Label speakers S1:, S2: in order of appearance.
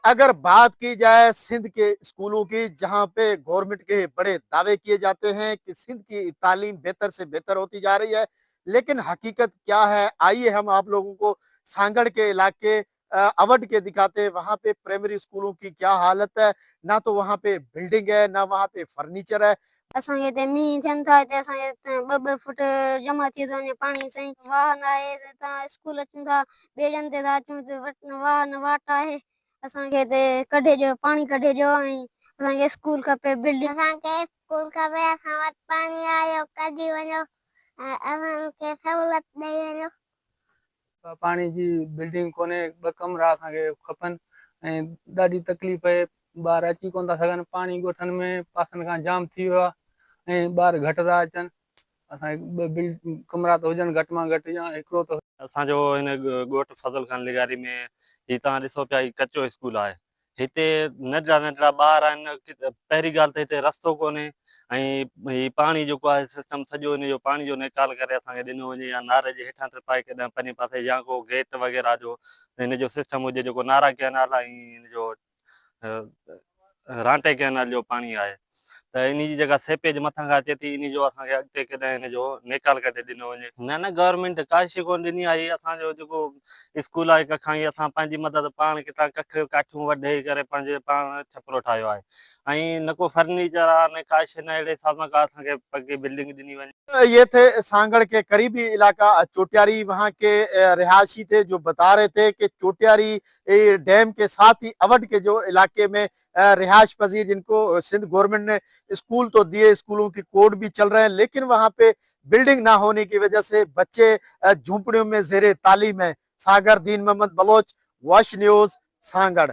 S1: अगर बात की जाए सिंध के स्कूलों की, जहां पे गवर्नमेंट के बड़े दावे किए जाते हैं कि सिंध की तालीम बेहतर से बेहतर होती जा रही है, लेकिन हकीकत क्या है, आइए हम आप लोगों को सांगड़ के इलाके अवध के दिखाते हैं। वहां पे प्राइमरी स्कूलों की क्या हालत है। ना तो वहां पे बिल्डिंग है, ना वहां पे फर्नीचर है।
S2: असांखे हिते मींहुं थियनि था हिते असांखे हिते ॿ फुट जमा थी थो वञे पाणी साईं। वाहन आहे हितां स्कूल अचूं था ॿिए हंधि ते था अचूं त वाहन वाट आहे। असांखे हिते कढे ॾियो पाणी कढे ॾियो ऐं असांखे स्कूल खपे बिल्डिंग असांखे स्कूल खपे असां वटि पाणी आयो कढी वञो ऐं असांखे सहूलियत ॾेई वञो।
S3: पानी जी बिल्डिंग कोने ॿ कमरा असांखे खपनि ऐं ॾाढी तकलीफ़ आहे। ॿार अची कोन था सघनि, पाणी ॻोठनि में पासनि खां जाम थी वियो आहे ऐं ॿार घटि था अचनि। असांखे ॿ कमरा त हुजनि घटि मां घटि या हिकिड़ो त।
S4: असांजो हिन ॻोठ फज़ल खान लिगारी में ही तव्हां ॾिसो पिया ही कचो स्कूल आहे। हिते नंढड़ा नंढड़ा ॿार आहिनि। पहिरीं ॻाल्हि त हिते रस्तो कोन्हे ऐं ही पाणी जेको आहे सिस्टम सॼो हिन जो पाणी जो निकाल करे असांखे ॾिनो वञे या नारे जे हेठां टपाए केॾां पंहिंजे पासे या को गेट वग़ैरह जो हिन जो सिस्टम हुजे जेको नारा कैनाल ऐं हिन जो रांटे कैनाल जो पाणी आहे त इन जी जॻह सेपेज मथां खां अचे थी। इन जो असांखे अॻिते केॾांहुं हिन जो निकाल करे ॾिनो वञे। न न गवर्नमेंट का शइ कोन ॾिनी आहे। हीअ असांजो जेको स्कूल आहे कखां ई असां पंहिंजी मदद पाण किथां कख काठियूं वढे करे पंहिंजे पाण छपिरो ठाहियो आहे ऐं न को फर्नीचर आहे न का शइ न अहिड़े हिसाब सां का असांखे पकी बिल्डिंग ॾिनी वञे।
S1: ये थे सांगड़ के करीबी इलाका चोटियारी। वहां के रिहायशी थे जो बता रहे थे कि चोटियारी डैम के साथ ही अवध के जो इलाके में रिहायश पजीर जिनको सिंध गवर्नमेंट ने स्कूल तो दिए, स्कूलों की कोड भी चल रहे हैं, लेकिन वहां पे बिल्डिंग ना होने की वजह से बच्चे झूंपड़ियों में जेरे तालीम है। सागर दीन मोहम्मद बलोच, वॉच न्यूज, सांगड़।